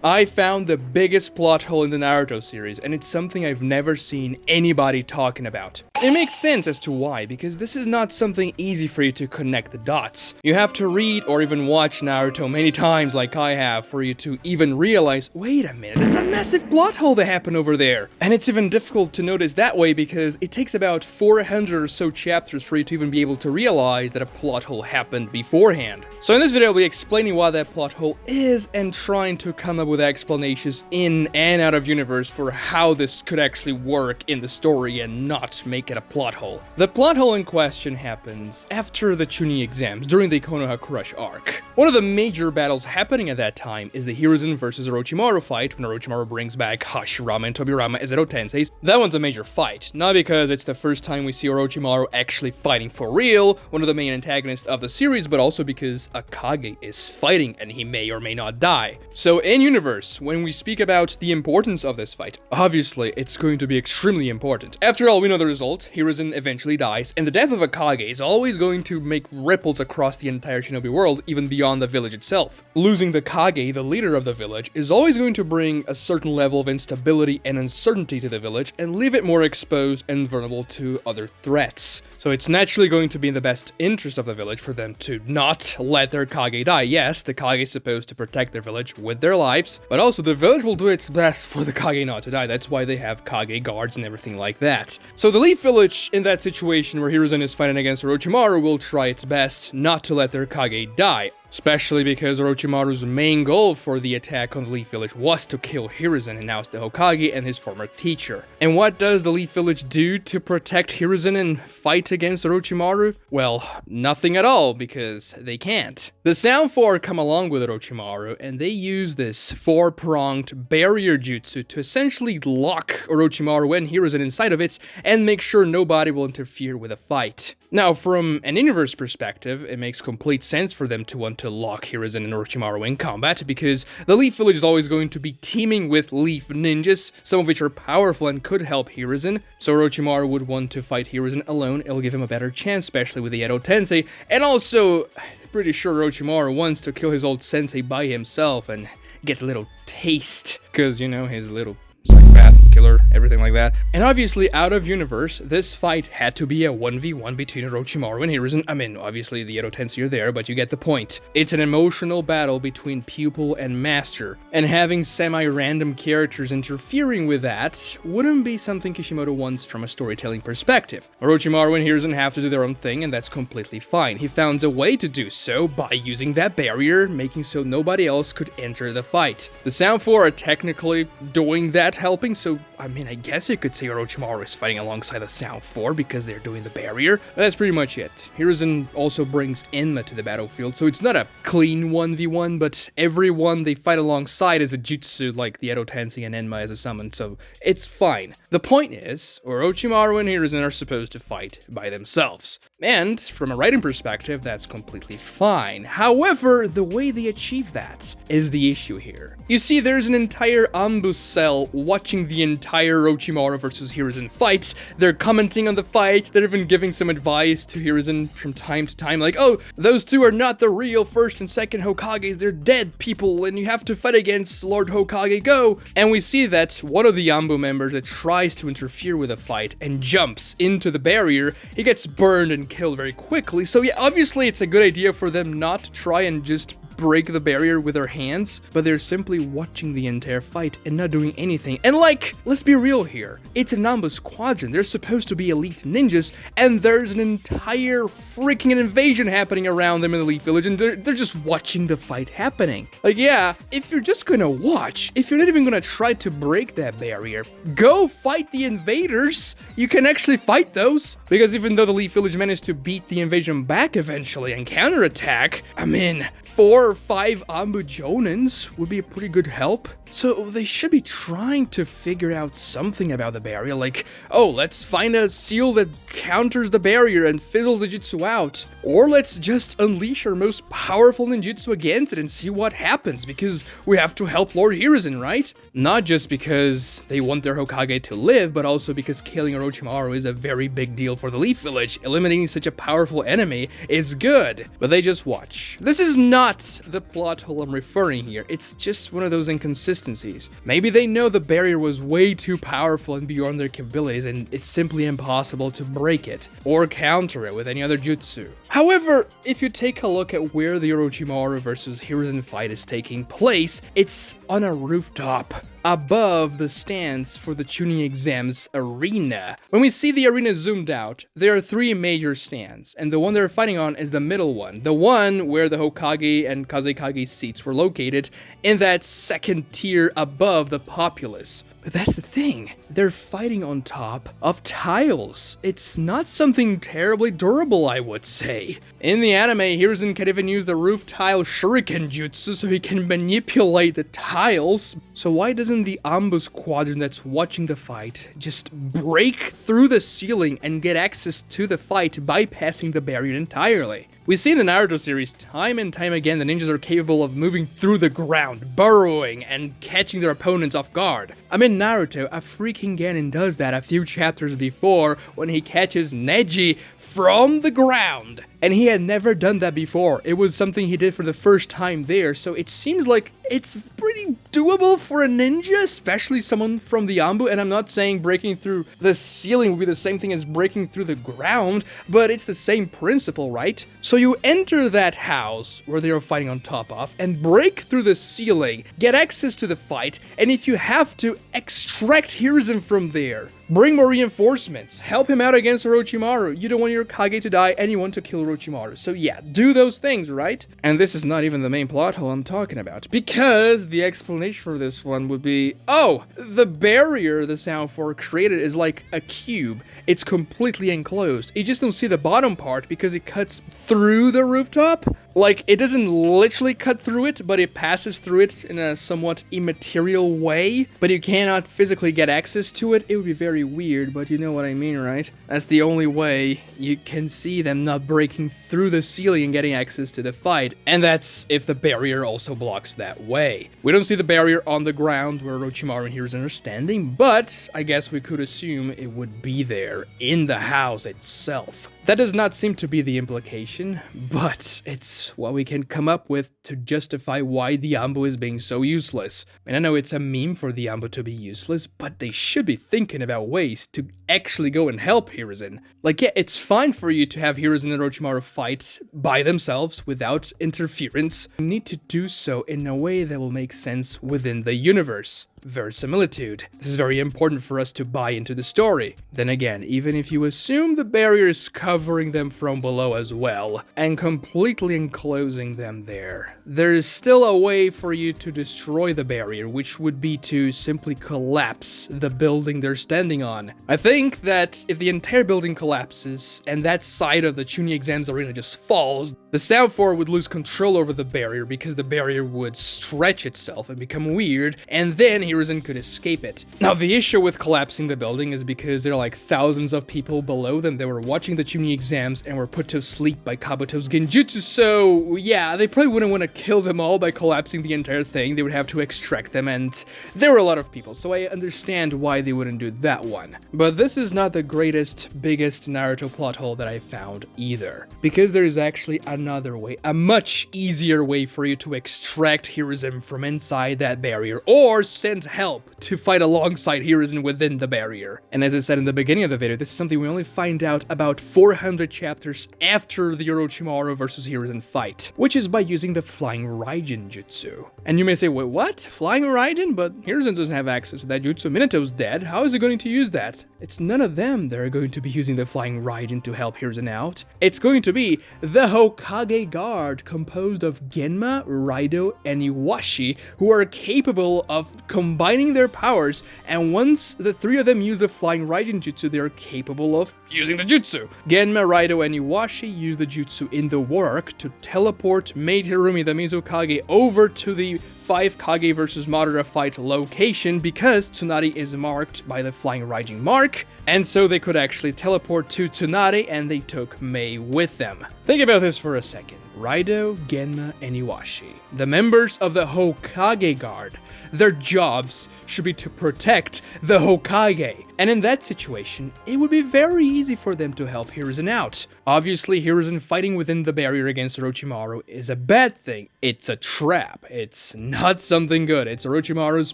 I found the biggest plot hole in the Naruto series, and it's something I've never seen anybody talking about. It makes sense as to why, because this is not something easy for you to connect the dots. You have to read or even watch Naruto many times like I have for you to even realize, wait a minute, that's a massive plot hole that happened over there. And it's even difficult to notice that way because it takes about 400 or so chapters for you to even be able to realize that a plot hole happened beforehand. So in this video I'll be explaining what that plot hole is and trying to come up with explanations in and out of universe for how this could actually work in the story and not make it a plot hole. The plot hole in question happens after the Chunin Exams during the Konoha Crush arc. One of the major battles happening at that time is the Hiruzen versus Orochimaru fight when Orochimaru brings back Hashirama and Tobirama as Edo Tenseis. That one's a major fight, not because it's the first time we see Orochimaru actually fighting for real, one of the main antagonists of the series, but also because Hokage is fighting and he may or may not die. So in universe, when we speak about the importance of this fight, obviously it's going to be extremely important. After all, we know the result. Hiruzen eventually dies, and the death of Hokage is always going to make ripples across the entire shinobi world, even beyond the village itself. Losing the Kage, the leader of the village, is always going to bring a certain level of instability and uncertainty to the village and leave it more exposed and vulnerable to other threats. So it's naturally going to be in the best interest of the village for them to not let their Kage die. Yes, the Kage is supposed to protect their village with their lives, but also the village will do its best for the Kage not to die. That's why they have Kage guards and everything like that. So the Leaf Village, in that situation where Hiruzen is fighting against Orochimaru, will try its best not to let their Kage die. Especially because Orochimaru's main goal for the attack on the Leaf Village was to kill Hiruzen and oust the Hokage and his former teacher. And what does the Leaf Village do to protect Hiruzen and fight against Orochimaru? Well, nothing at all, because they can't. The Sound Four come along with Orochimaru, and they use this four-pronged barrier jutsu to essentially lock Orochimaru and Hiruzen inside of it and make sure nobody will interfere with the fight. Now, from an universe perspective, it makes complete sense for them to want to lock Hiruzen and Orochimaru in combat, because the Leaf Village is always going to be teaming with Leaf Ninjas, some of which are powerful and could help Hiruzen, so Orochimaru would want to fight Hiruzen alone. It'll give him a better chance, especially with the Edo Tensei, and also, I'm pretty sure Orochimaru wants to kill his old sensei by himself and get a little taste, because, you know, his little psychopath, killer, everything like that. And obviously, out of universe, this fight had to be a 1v1 between Orochimaru and Hiruzen. I mean, obviously the Edo Tensei are there, but you get the point. It's an emotional battle between pupil and master, and having semi-random characters interfering with that wouldn't be something Kishimoto wants from a storytelling perspective. Orochimaru and Hiruzen have to do their own thing, and that's completely fine. He found a way to do so by using that barrier, making so nobody else could enter the fight. The Sound Four are technically doing that, helping, so I mean, I guess you could say Orochimaru is fighting alongside the Sound Four because they're doing the barrier, but that's pretty much it. Hiruzen also brings Enma to the battlefield, so it's not a clean 1v1, but everyone they fight alongside is a jutsu like the Edo Tensei and Enma as a summon, so it's fine. The point is, Orochimaru and Hiruzen are supposed to fight by themselves. And from a writing perspective, that's completely fine. However, the way they achieve that is the issue here. You see, there's an entire ambu cell watching the entire Orochimaru versus Hiruzen fight. They're commenting on the fight, they're even giving some advice to Hiruzen from time to time, like, oh, those two are not the real first and second Hokages, they're dead people, and you have to fight against Lord Hokage, go! And we see that one of the ambu members that tries to interfere with the fight and jumps into the barrier, he gets burned and killed very quickly. So yeah, obviously it's a good idea for them not to try and just break the barrier with their hands, but they're simply watching the entire fight and not doing anything. And like, let's be real here, it's an ambu squadron, they're supposed to be elite ninjas, and there's an entire freaking invasion happening around them in the Leaf Village, and they're just watching the fight happening. Like, yeah, if you're just gonna watch, if you're not even gonna try to break that barrier, go fight the invaders. You can actually fight those, because even though the Leaf Village managed to beat the invasion back eventually and counterattack, I mean, 4 or 5 ambu jonins would be a pretty good help. So they should be trying to figure out something about the barrier, like, oh, let's find a seal that counters the barrier and fizzle the jutsu out. Or let's just unleash our most powerful ninjutsu against it and see what happens, because we have to help Lord Hiruzen, right? Not just because they want their Hokage to live, but also because killing Orochimaru is a very big deal for the Leaf Village. Eliminating such a powerful enemy is good, but they just watch. This is not not the plot hole I'm referring here, it's just one of those inconsistencies. Maybe they know the barrier was way too powerful and beyond their capabilities and it's simply impossible to break it, or counter it with any other jutsu. However, if you take a look at where the Orochimaru versus Hiruzen fight is taking place, it's on a rooftop above the stands for the Chunin Exams arena. When we see the arena zoomed out, there are 3 major stands, and the one they're fighting on is the middle one, the one where the Hokage and Kazekage seats were located, in that second tier above the populace. But that's the thing, they're fighting on top of tiles. It's not something terribly durable, I would say. In the anime, Hiruzen can even use the roof tile shuriken jutsu so he can manipulate the tiles. So why doesn't the Anbu squadron that's watching the fight just break through the ceiling and get access to the fight, bypassing the barrier entirely? We see in the Naruto series time and time again that ninjas are capable of moving through the ground, burrowing, and catching their opponents off guard. I mean, Naruto, a freaking Genin does that a few chapters before when he catches Neji from the ground. And he had never done that before. It was something he did for the first time there, so it seems like it's pretty doable for a ninja, especially someone from the Anbu. And I'm not saying breaking through the ceiling would be the same thing as breaking through the ground, but it's the same principle, right? So you enter that house where they are fighting on top of and break through the ceiling, get access to the fight, and if you have to, extract Hiruzen from there. Bring more reinforcements, help him out against Orochimaru. You don't want your Kage to die and you want to kill Orochimaru. So yeah, do those things, right? And this is not even the main plot hole I'm talking about, because the explanation for this one would be, oh, the barrier the Sound 4 created is like a cube. It's completely enclosed. You just don't see the bottom part because it cuts through the rooftop. Like, it doesn't literally cut through it, but it passes through it in a somewhat immaterial way. But you cannot physically get access to it. It would be very weird, but you know what I mean, right? That's the only way you can see them not breaking through the ceiling and getting access to the fight. And that's if the barrier also blocks that way. We don't see the barrier on the ground where Orochimaru and Hiruzen are standing, but I guess we could assume it would be there in the house itself. That does not seem to be the implication, but it's what we can come up with to justify why the Anbu is being so useless. And I know it's a meme for the Anbu to be useless, but they should be thinking about ways to actually go and help Hiruzen. Like, yeah, it's fine for you to have Hiruzen and Orochimaru fight by themselves without interference. You need to do so in a way that will make sense within the universe. Verisimilitude. This is very important for us to buy into the story. Then again, even if you assume the barrier is covering them from below as well, and completely enclosing them there, there is still a way for you to destroy the barrier, which would be to simply collapse the building they're standing on. I think that if the entire building collapses, and that side of the Chunin Exams arena just falls, the Sound 4 would lose control over the barrier because the barrier would stretch itself and become weird, and then Hiruzen could escape it. Now, the issue with collapsing the building is because there are like thousands of people below them that were watching the Chunin Exams and were put to sleep by Kabuto's genjutsu, so yeah, they probably wouldn't want to kill them all by collapsing the entire thing. They would have to extract them, and there were a lot of people, so I understand why they wouldn't do that one. But this is not the greatest, biggest Naruto plot hole that I found either, because there is actually another way, a much easier way for you to extract Hiruzen from inside that barrier, or send help to fight alongside Hiruzen within the barrier. And as I said in the beginning of the video, this is something we only find out about 400 chapters after the Orochimaru versus Hiruzen fight, which is by using the Flying Raijin jutsu. And you may say, wait, what? Flying Raijin? But Hiruzen doesn't have access to that jutsu. Minato's dead. How is he going to use that? It's none of them that are going to be using the Flying Raijin to help Hiruzen out. It's going to be the Hokage guard, composed of Genma, Raido, and Iwashi, who are capable of combining their powers, and once the 3 of them use the Flying Raijin jutsu, they are capable of using the jutsu. Genma, Raido, and Iwashi use the jutsu in the war arc to teleport Maid Hirumi, the Mizukage, over to the 5 Kage versus Madara fight location because Tsunade is marked by the Flying Raijin mark, and so they could actually teleport to Tsunade, and they took Mei with them. Think about this for a second. Raido, Genma, and Iwashi. the members of the Hokage Guard. Their jobs should be to protect the Hokage. And in that situation, it would be very easy for them to help Hiruzen out. Obviously, Hiruzen fighting within the barrier against Orochimaru is a bad thing. It's a trap. It's not something good. It's Orochimaru's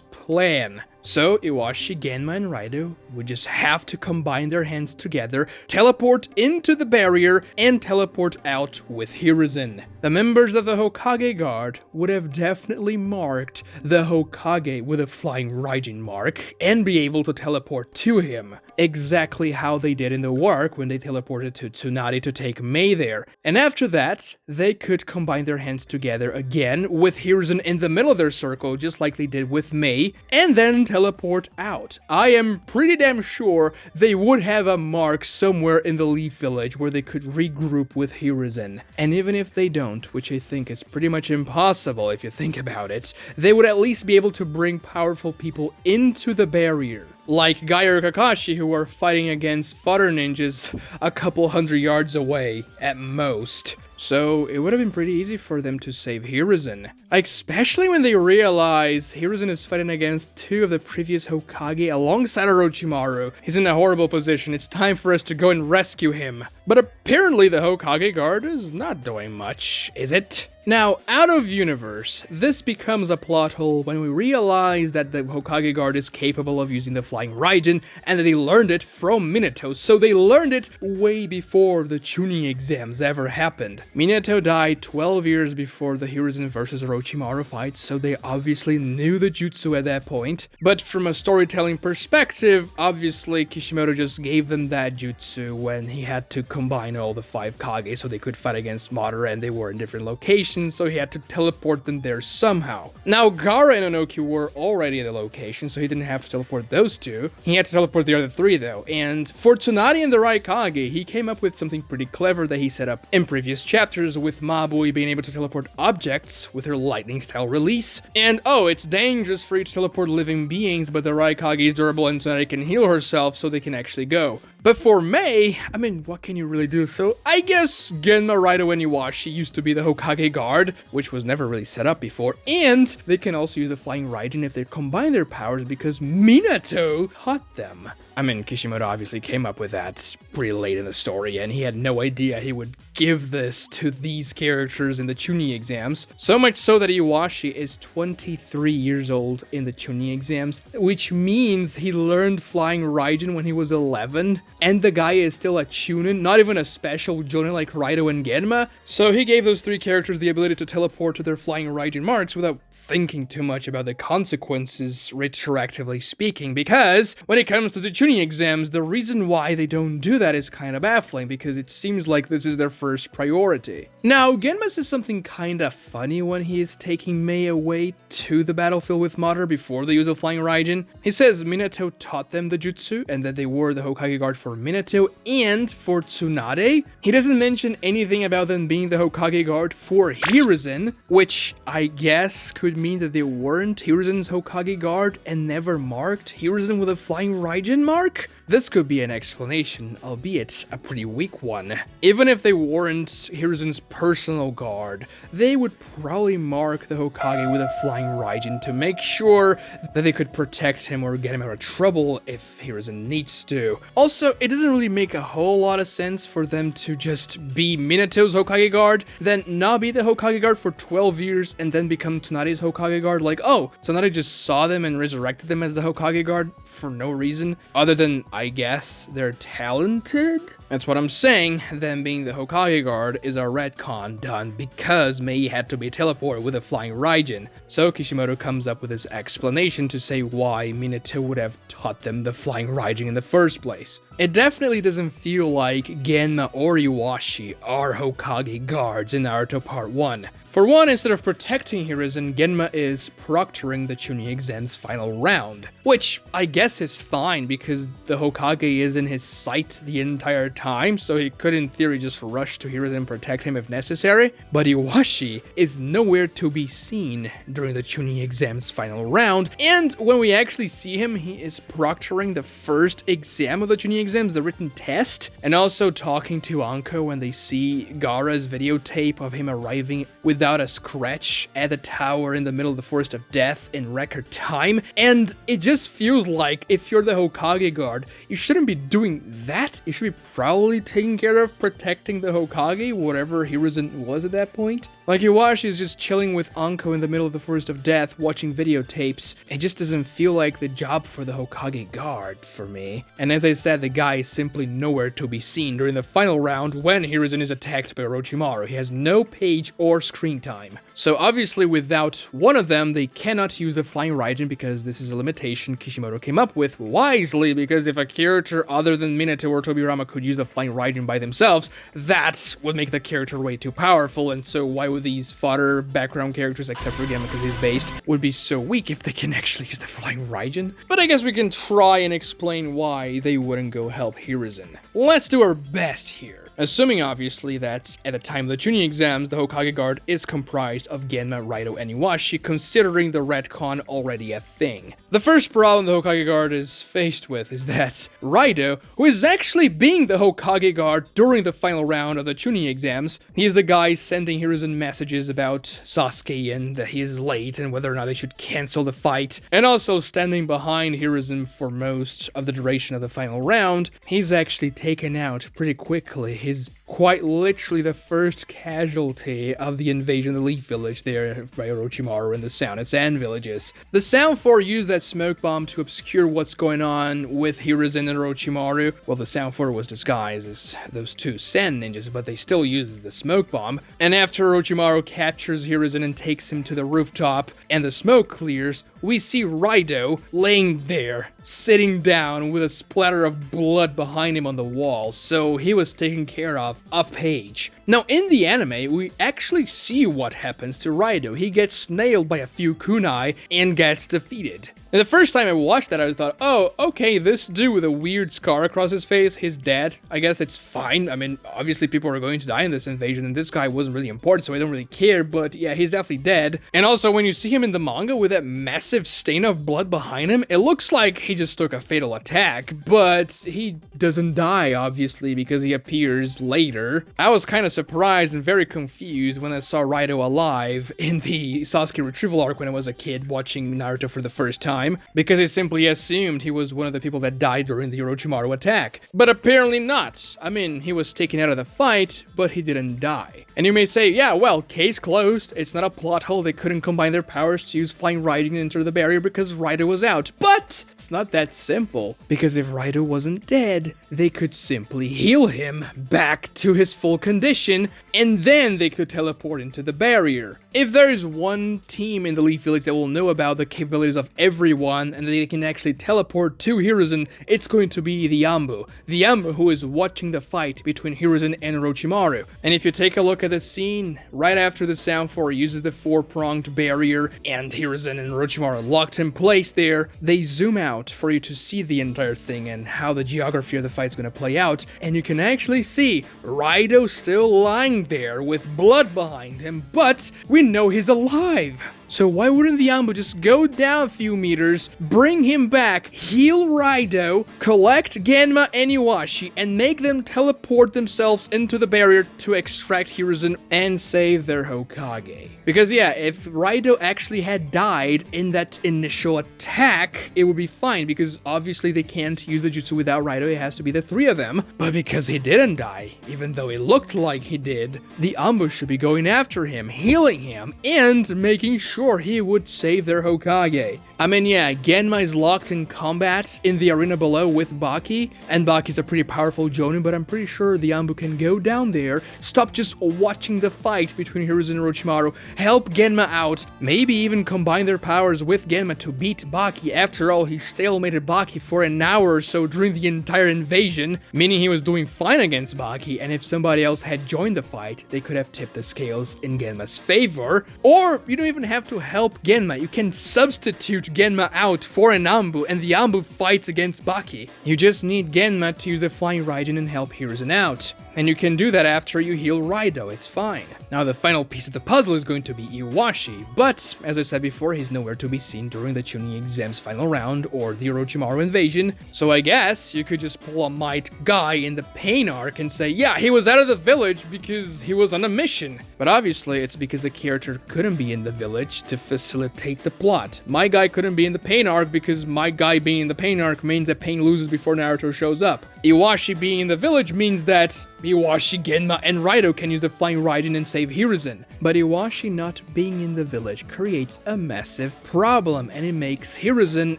plan. So Iwashi, Genma, and Raido would just have to combine their hands together, teleport into the barrier, and teleport out with Hiruzen. The members of the Hokage Guard would have definitely marked the Hokage with a Flying Raijin mark, and be able to teleport to him. Exactly how they did in the work when they teleported to Tsunade to take Mei there. And after that, they could combine their hands together again, with Hiruzen in the middle of their circle, just like they did with Mei, and then teleport out. I am pretty damn sure they would have a mark somewhere in the Leaf Village where they could regroup with Hiruzen. And even if they don't, which I think is pretty much impossible if you think about it, they would at least be able to bring powerful people into the barrier. Like Guy or Kakashi, who are fighting against fodder ninjas a couple hundred yards away at most. So it would have been pretty easy for them to save Hiruzen. Especially when they realize Hiruzen is fighting against two of the previous Hokage alongside Orochimaru. He's in a horrible position. It's time for us to go and rescue him. But apparently the Hokage Guard is not doing much, is it? Now, out of universe, this becomes a plot hole when we realize that the Hokage Guard is capable of using the Flying Raijin, and that they learned it from Minato, so they learned it way before the Chunin Exams ever happened. Minato died 12 years before the Hiruzen vs Orochimaru fight, so they obviously knew the jutsu at that point. But from a storytelling perspective, obviously Kishimoto just gave them that jutsu when he had to combine all the 5 Kage so they could fight against Madara, and they were in different locations, so he had to teleport them there somehow. Now, Gaara and Onoki were already at the location, so he didn't have to teleport those two. He had to teleport the other 3 though, and for Tsunade and the Raikage, he came up with something pretty clever that he set up in previous chapters, with Mabui being able to teleport objects with her lightning style release. And oh, it's dangerous for you to teleport living beings, but the Raikage is durable and Tsunade can heal herself, so they can actually go. But for Mei, I mean, what can you really do? So I guess Genma, Raido, and Iwashi used to be the Hokage Guard, which was never really set up before, and they can also use the Flying Raijin if they combine their powers because Minato taught them. I mean, Kishimoto obviously came up with that pretty late in the story, and he had no idea he would give this to these characters in the Chunin Exams. So much so that Iwashi is 23 years old in the Chunin Exams, which means he learned Flying Raijin when he was 11, and the guy is still a Chunin, not even a special Jonin like Raido and Genma. So he gave those 3 characters the ability to teleport to their Flying Raijin marks without thinking too much about the consequences, retroactively speaking, because when it comes to the Chunin Exams, the reason why they don't do that is kind of baffling, because it seems like this is their first priority. Now, Genma says something kind of funny when he is taking Mei away to the battlefield with Madara before the use of Flying Raijin. He says Minato taught them the jutsu, and that they were the Hokage Guard for Minato and for Tsunade. He doesn't mention anything about them being the Hokage Guard for Hiruzen, which I guess could mean that they weren't Hiruzen's Hokage Guard and never marked Hiruzen with a Flying Raijin mark? This could be an explanation, albeit a pretty weak one. Even if they weren't Hiruzen's personal guard, they would probably mark the Hokage with a Flying Raijin to make sure that they could protect him or get him out of trouble if Hiruzen needs to. Also, it doesn't really make a whole lot of sense for them to just be Minato's Hokage Guard, then not be the Hokage Guard for 12 years and then become Tsunade's Hokage Guard. Like, oh, Tsunade just saw them and resurrected them as the Hokage Guard for no reason, other than, I guess, they're talented? That's what I'm saying. Them being the Hokage Guard is a retcon done because Mei had to be teleported with a Flying Raijin. So Kishimoto comes up with this explanation to say why Minato would have taught them the Flying Raijin in the first place. It definitely doesn't feel like Genma or Iwashi are Hokage Guards in Naruto Part 1. For one, instead of protecting Hiruzen, Genma is proctoring the Chunin Exams final round, which I guess is fine because the Hokage is in his sight the entire time, so he could in theory just rush to Hiruzen and protect him if necessary. But Iwashi is nowhere to be seen during the Chunin Exams final round, and when we actually see him, he is proctoring the first exam of the Chunin Exams, the written test, and also talking to Anko when they see Gaara's videotape of him arriving with without a scratch at the tower in the middle of the Forest of Death in record time, and it just feels like if you're the Hokage guard, you shouldn't be doing that. You should be probably taking care of protecting the Hokage, whatever Hiruzen was at that point. Like, Iwashi is just chilling with Anko in the middle of the Forest of Death, watching videotapes. It just doesn't feel like the job for the Hokage guard for me. And as I said, the guy is simply nowhere to be seen during the final round when Hiruzen is attacked by Orochimaru. He has no page or screen time. So obviously without one of them, they cannot use the Flying Raijin because this is a limitation Kishimoto came up with wisely, because if a character other than Minato or Tobirama could use the Flying Raijin by themselves, that would make the character way too powerful, and so why would these fodder background characters, except for Gamma because he's based, would be so weak if they can actually use the Flying Raijin? But I guess we can try and explain why they wouldn't go help Hiruzen. Let's do our best here. Assuming, obviously, that at the time of the Chunin Exams, the Hokage guard is comprised of Genma, Raito, and Iwashi, considering the retcon already a thing. The first problem the Hokage guard is faced with is that Raito, who is actually being the Hokage guard during the final round of the Chunin Exams, he is the guy sending Hiruzen messages about Sasuke and that he is late and whether or not they should cancel the fight, and also standing behind Hiruzen for most of the duration of the final round. He's actually taken out pretty quickly. He's quite literally the first casualty of the invasion of the Leaf Village there by Orochimaru and the Sound and Sand villages. The Sound 4 used that smoke bomb to obscure what's going on with Hiruzen and Orochimaru. Well, the Sound 4 was disguised as those two Sand ninjas, but they still used the smoke bomb. And after Orochimaru captures Hiruzen and takes him to the rooftop and the smoke clears, we see Raito laying there, sitting down with a splatter of blood behind him on the wall, so he was taken care of off-page. Now, in the anime, we actually see what happens to Raito. He gets nailed by a few kunai and gets defeated. And the first time I watched that, I thought, oh, okay, this dude with a weird scar across his face, he's dead. I guess it's fine. I mean, obviously people are going to die in this invasion, and this guy wasn't really important, so I don't really care, but yeah, he's definitely dead. And also, when you see him in the manga with that massive stain of blood behind him, it looks like he just took a fatal attack, but he doesn't die, obviously, because he appears later. I was kind of surprised and very confused when I saw Raito alive in the Sasuke retrieval arc when I was a kid watching Naruto for the first time, because I simply assumed he was one of the people that died during the Orochimaru attack. But apparently not. I mean, he was taken out of the fight, but he didn't die. And you may say, yeah, well, case closed. It's not a plot hole. They couldn't combine their powers to use Flying Raijin into the barrier because Raito was out. But it's not that simple, because if Raito wasn't dead, they could simply heal him back to his full condition, and then they could teleport into the barrier. If there is one team in the Leaf Village that will know about the capabilities of everyone and they can actually teleport to Hiruzen, it's going to be the Yambu. The Yambu who is watching the fight between Hiruzen and Orochimaru. And if you take a look at the scene, right after the Sound 4 uses the four-pronged barrier and Hiruzen and Orochimaru locked in place there, they zoom out for you to see the entire thing and how the geography of the fight's going to play out, and you can actually see Raito still lying there with blood behind him, but we know he's alive. So why wouldn't the Yambu just go down a few meters, bring him back, heal Raito, collect Genma and Iwashi, and make them teleport themselves into the barrier to extract Hiruzen and save their Hokage? Because yeah, if Raito actually had died in that initial attack, it would be fine, because obviously they can't use the jutsu without Raito, it has to be the three of them. But because he didn't die, even though it looked like he did, the ambush should be going after him, healing him, and making sure he would save their Hokage. I mean, yeah, Genma is locked in combat in the arena below with Baki, and Baki's a pretty powerful Jonin, but I'm pretty sure the Yambu can go down there, stop just watching the fight between Hiruzen and Orochimaru, help Genma out, maybe even combine their powers with Genma to beat Baki. After all, he stalemated Baki for an hour or so during the entire invasion, meaning he was doing fine against Baki, and if somebody else had joined the fight, they could have tipped the scales in Genma's favor. Or, you don't even have to help Genma, you can substitute Genma out for an Ambu, and the Ambu fights against Baki. You just need Genma to use the Flying Raijin and help Hiruzen out. And you can do that after you heal Raido, it's fine. Now the final piece of the puzzle is going to be Iwashi, but as I said before, he's nowhere to be seen during the Chunin Exams final round or the Orochimaru invasion, so I guess you could just pull a Might Guy in the Pain arc and say, yeah, he was out of the village because he was on a mission. But obviously it's because the character couldn't be in the village to facilitate the plot. My Guy couldn't be in the Pain arc because My Guy being in the Pain arc means that Pain loses before Naruto shows up. Iwashi being in the village means that Iwashi, Genma, and Raido can use the Flying Raijin and save Hiruzen. But Iwashi not being in the village creates a massive problem, and it makes Hiruzen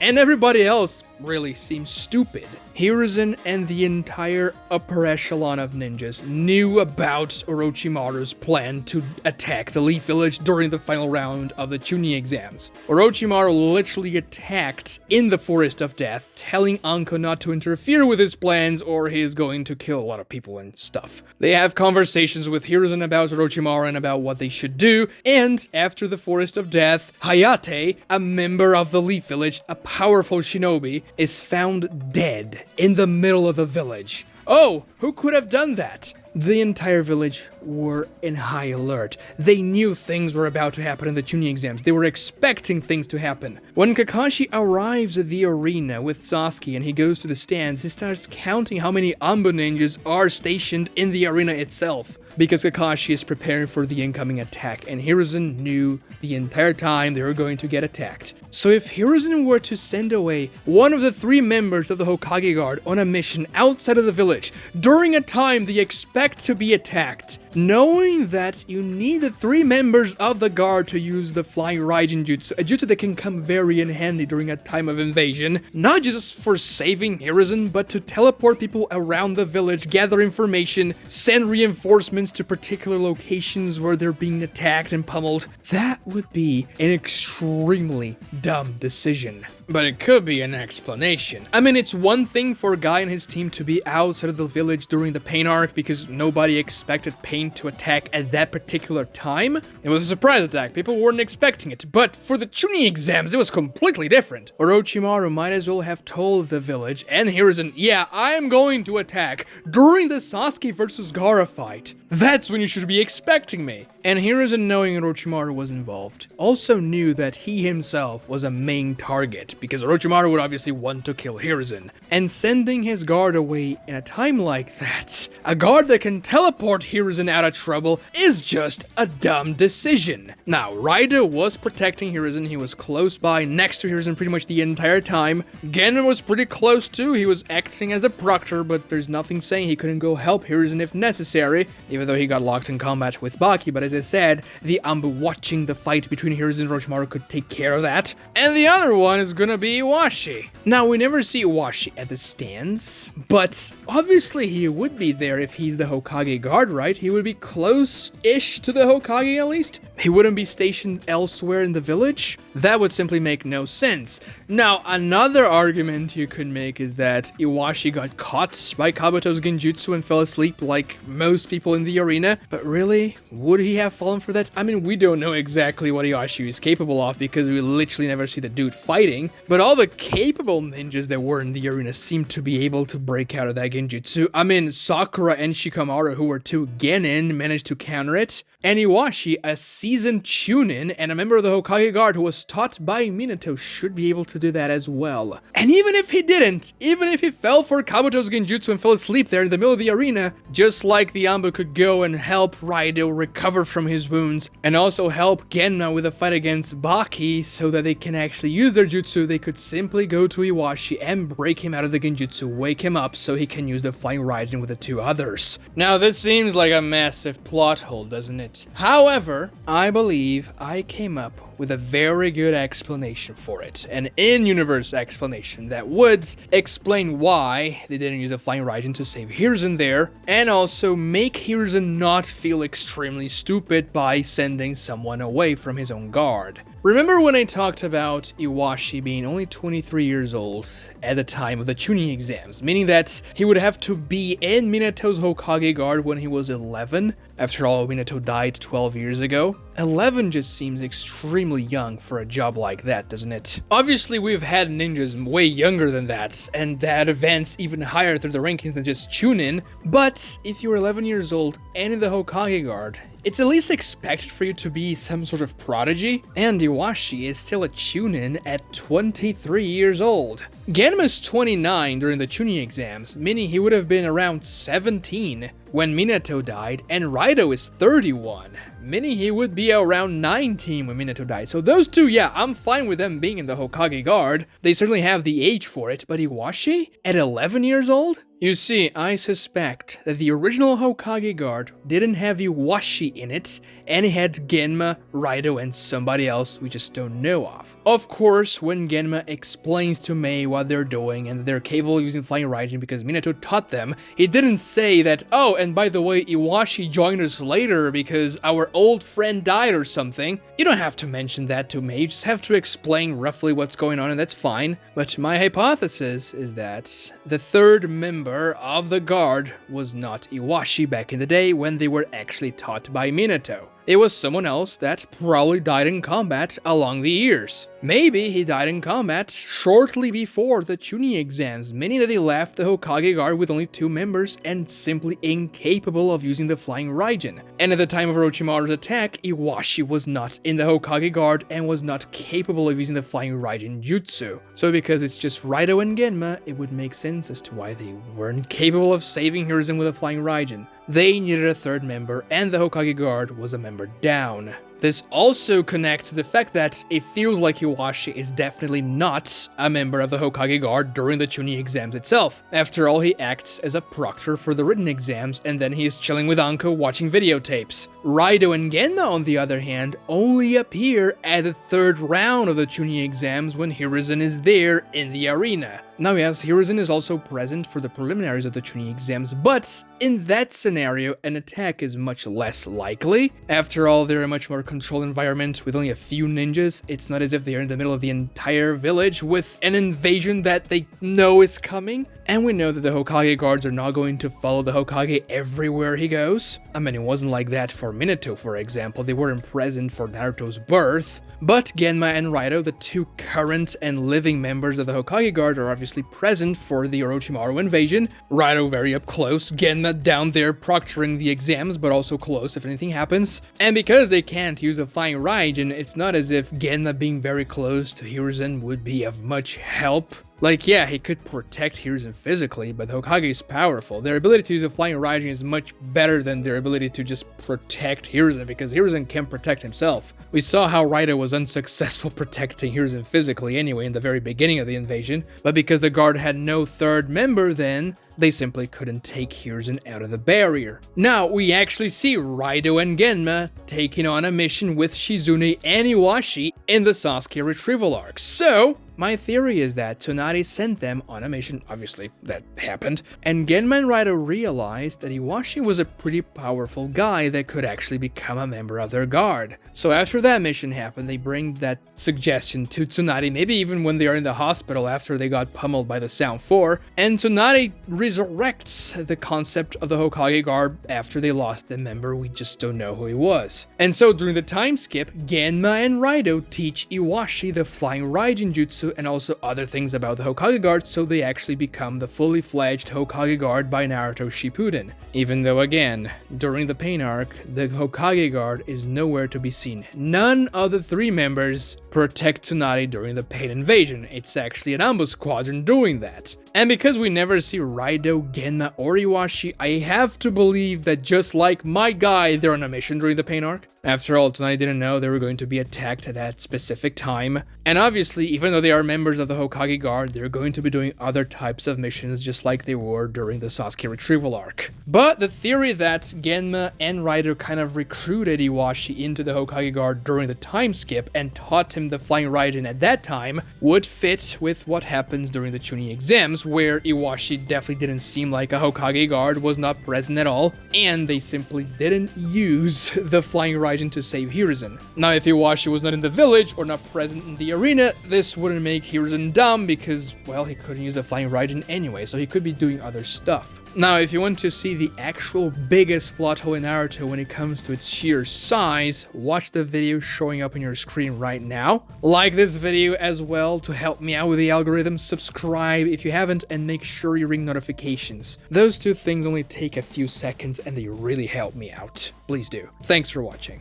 and everybody else really seem stupid. Hiruzen and the entire upper echelon of ninjas knew about Orochimaru's plan to attack the Leaf Village during the final round of the Chunin Exams. Orochimaru literally attacked in the Forest of Death, telling Anko not to interfere with his plans or he is going to kill a lot of people and stuff. They have conversations with Hiruzen about Orochimaru and about what they should do, and after the Forest of Death, Hayate, a member of the Leaf Village, a powerful shinobi, is found dead in the middle of the village. Oh, who could have done that? The entire village were in high alert. They knew things were about to happen in the Chunin Exams. They were expecting things to happen. When Kakashi arrives at the arena with Sasuke and he goes to the stands, he starts counting how many Ambu ninjas are stationed in the arena itself, because Kakashi is preparing for the incoming attack, and Hiruzen knew the entire time they were going to get attacked. So if Hiruzen were to send away one of the 3 members of the Hokage Guard on a mission outside of the village during a time they expect to be attacked, knowing that you need the 3 members of the guard to use the Flying Raijin jutsu, a jutsu that can come very in handy during a time of invasion, not just for saving Hiruzen, but to teleport people around the village, gather information, send reinforcements to particular locations where they're being attacked and pummeled, that would be an extremely dumb decision. But it could be an explanation. I mean, it's one thing for a guy and his team to be outside of the village during the Pain arc because nobody expected Pain to attack at that particular time. It was a surprise attack, people weren't expecting it. But for the Chunin Exams, it was completely different. Orochimaru might as well have told the village and Hiruzen, yeah, I am going to attack during the Sasuke versus Gaara fight. That's when you should be expecting me. And Hiruzen, knowing Orochimaru was involved, also knew that he himself was a main target, because Orochimaru would obviously want to kill Hiruzen. And sending his guard away in a time like that, a guard that can teleport Hiruzen out of trouble, is just a dumb decision. Now, Raido was protecting Hiruzen, he was close by, next to Hiruzen pretty much the entire time. Genin was pretty close too, he was acting as a proctor, but there's nothing saying he couldn't go help Hiruzen if necessary, even though he got locked in combat with Baki. But as I said, the Ambu watching the fight between Hiruzen and Orochimaru could take care of that. And the other one is gonna be Iwashi. Now, we never see Iwashi at the stands, but obviously he would be there if he's the Hokage guard, right? He would be close-ish to the Hokage at least. He wouldn't be stationed elsewhere in the village. That would simply make no sense. Now, another argument you could make is that Iwashi got caught by Kabuto's genjutsu and fell asleep like most people in the arena. But really, would he have fallen for that? I mean, we don't know exactly what Iwashi is capable of because we literally never see the dude fighting. But all the capable ninjas that were in the arena seemed to be able to break out of that genjutsu. I mean, Sakura and Shikamaru, who were 2 genin, managed to counter it. And Iwashi, a seasoned Chunin and a member of the Hokage Guard who was taught by Minato, should be able to do that as well. And even if he didn't, even if he fell for Kabuto's genjutsu and fell asleep there in the middle of the arena, just like the Ambu could go and help Raido recover from his wounds, and also help Genma with a fight against Baki so that they can actually use their jutsu, they could simply go to Iwashi and break him out of the genjutsu, wake him up so he can use the Flying Raijin with the 2 others. Now, this seems like a massive plot hole, doesn't it? However, I believe I came up with a very good explanation for it, an in-universe explanation that would explain why they didn't use a Flying Raijin to save Hiruzen there, and also make Hiruzen not feel extremely stupid by sending someone away from his own guard. Remember when I talked about Iwashi being only 23 years old at the time of the Chunin Exams, meaning that he would have to be in Minato's Hokage guard when he was 11? After all, Minato died 12 years ago. 11 just seems extremely young for a job like that, doesn't it? Obviously, we've had ninjas way younger than that, and that advanced even higher through the rankings than just Chunin, but if you're 11 years old and in the Hokage guard, it's at least expected for you to be some sort of prodigy, and Iwashi is still a Chunin at 23 years old. Genma's 29 during the Chunin Exams, meaning he would have been around 17 when Minato died, and Raito is 31, meaning he would be around 19 when Minato died. So those two, yeah, I'm fine with them being in the Hokage guard. They certainly have the age for it, but Iwashi at 11 years old? You see, I suspect that the original Hokage guard didn't have Iwashi in it, and it had Genma, Raito, and somebody else we just don't know of. Of course, when Genma explains to Mei what they're doing and that they're capable of using Flying Raijin because Minato taught them, he didn't say that, oh, and by the way, Iwashi joined us later because our old friend died or something. You don't have to mention that to Mei, you just have to explain roughly what's going on and that's fine. But my hypothesis is that the third member of the guard was not Iwashi back in the day when they were actually taught by Minato. It was someone else that probably died in combat along the years. Maybe he died in combat shortly before the Chunin Exams, meaning that he left the Hokage guard with only 2 members and simply incapable of using the Flying Raijin. And at the time of Orochimaru's attack, Iwashi was not in the Hokage guard and was not capable of using the Flying Raijin jutsu. So because it's just Raito and Genma, it would make sense as to why they weren't capable of saving Hiruzen with a Flying Raijin. They needed a third member, and the Hokage guard was a member down. This also connects to the fact that it feels like Iwashi is definitely not a member of the Hokage guard during the Chunin Exams itself. After all, he acts as a proctor for the written exams, and then he is chilling with Anko watching videotapes. Raito and Genma, on the other hand, only appear at the 3rd round of the Chunin Exams when Hiruzen is there in the arena. Now yes, Hiruzen is also present for the preliminaries of the Chunin Exams, but in that scenario, an attack is much less likely. After all, they're a much more controlled environment with only a few ninjas. It's not as if they're in the middle of the entire village with an invasion that they know is coming. And we know that the Hokage guards are not going to follow the Hokage everywhere he goes. I mean, it wasn't like that for Minato, for example. They weren't present for Naruto's birth. But Genma and Raito, the 2 current and living members of the Hokage guard, are obviously present for the Orochimaru invasion. Raito very up close, Genma down there proctoring the exams, but also close if anything happens. And because they can't use a Flying Raijin, it's not as if Genma being very close to Hiruzen would be of much help. Like, yeah, he could protect Hiruzen physically, but the Hokage is powerful. Their ability to use a Flying Raijin is much better than their ability to just protect Hiruzen, because Hiruzen can protect himself. We saw how Raito was unsuccessful protecting Hiruzen physically anyway in the very beginning of the invasion, but because the guard had no third member then, they simply couldn't take Hiruzen out of the barrier. Now, we actually see Raito and Genma taking on a mission with Shizune and Iwashi in the Sasuke retrieval arc. So, my theory is that Tsunade sent them on a mission, obviously that happened, and Genma and Raito realized that Iwashi was a pretty powerful guy that could actually become a member of their guard. So after that mission happened, they bring that suggestion to Tsunade, maybe even when they are in the hospital after they got pummeled by the Sound 4, and Tsunade resurrects the concept of the Hokage guard after they lost the member, we just don't know who he was. And so during the time skip, Genma and Raito teach Iwashi the Flying Raijin jutsu and also other things about the Hokage guard, so they actually become the fully fledged Hokage guard by Naruto Shippuden. Even though again, during the Pain arc, the Hokage guard is nowhere to be seen. None of the 3 members protect Tsunade during the Pain invasion. It's actually an ambush squadron doing that. And because we never see Raito, Genma, or Iwashi, I have to believe that just like my guy, they're on a mission during the Pain arc. After all, Tsunade didn't know they were going to be attacked at that specific time. And obviously, even though they are members of the Hokage guard, they're going to be doing other types of missions just like they were during the Sasuke retrieval arc. But the theory that Genma and Raito kind of recruited Iwashi into the Hokage guard during the time skip and taught him the Flying Raijin at that time would fit with what happens during the Chunin Exams, where Iwashi definitely didn't seem like a Hokage guard, was not present at all, and they simply didn't use the Flying Raijin Raijin to save Hiruzen. Now, if Iwashi was not in the village or not present in the arena, this wouldn't make Hiruzen dumb because, well, he couldn't use the Flying Raijin anyway, so he could be doing other stuff. Now, if you want to see the actual biggest plot hole in Naruto when it comes to its sheer size, watch the video showing up on your screen right now. Like this video as well to help me out with the algorithm, subscribe if you haven't, and make sure you ring notifications. Those two things only take a few seconds and they really help me out. Please do. Thanks for watching.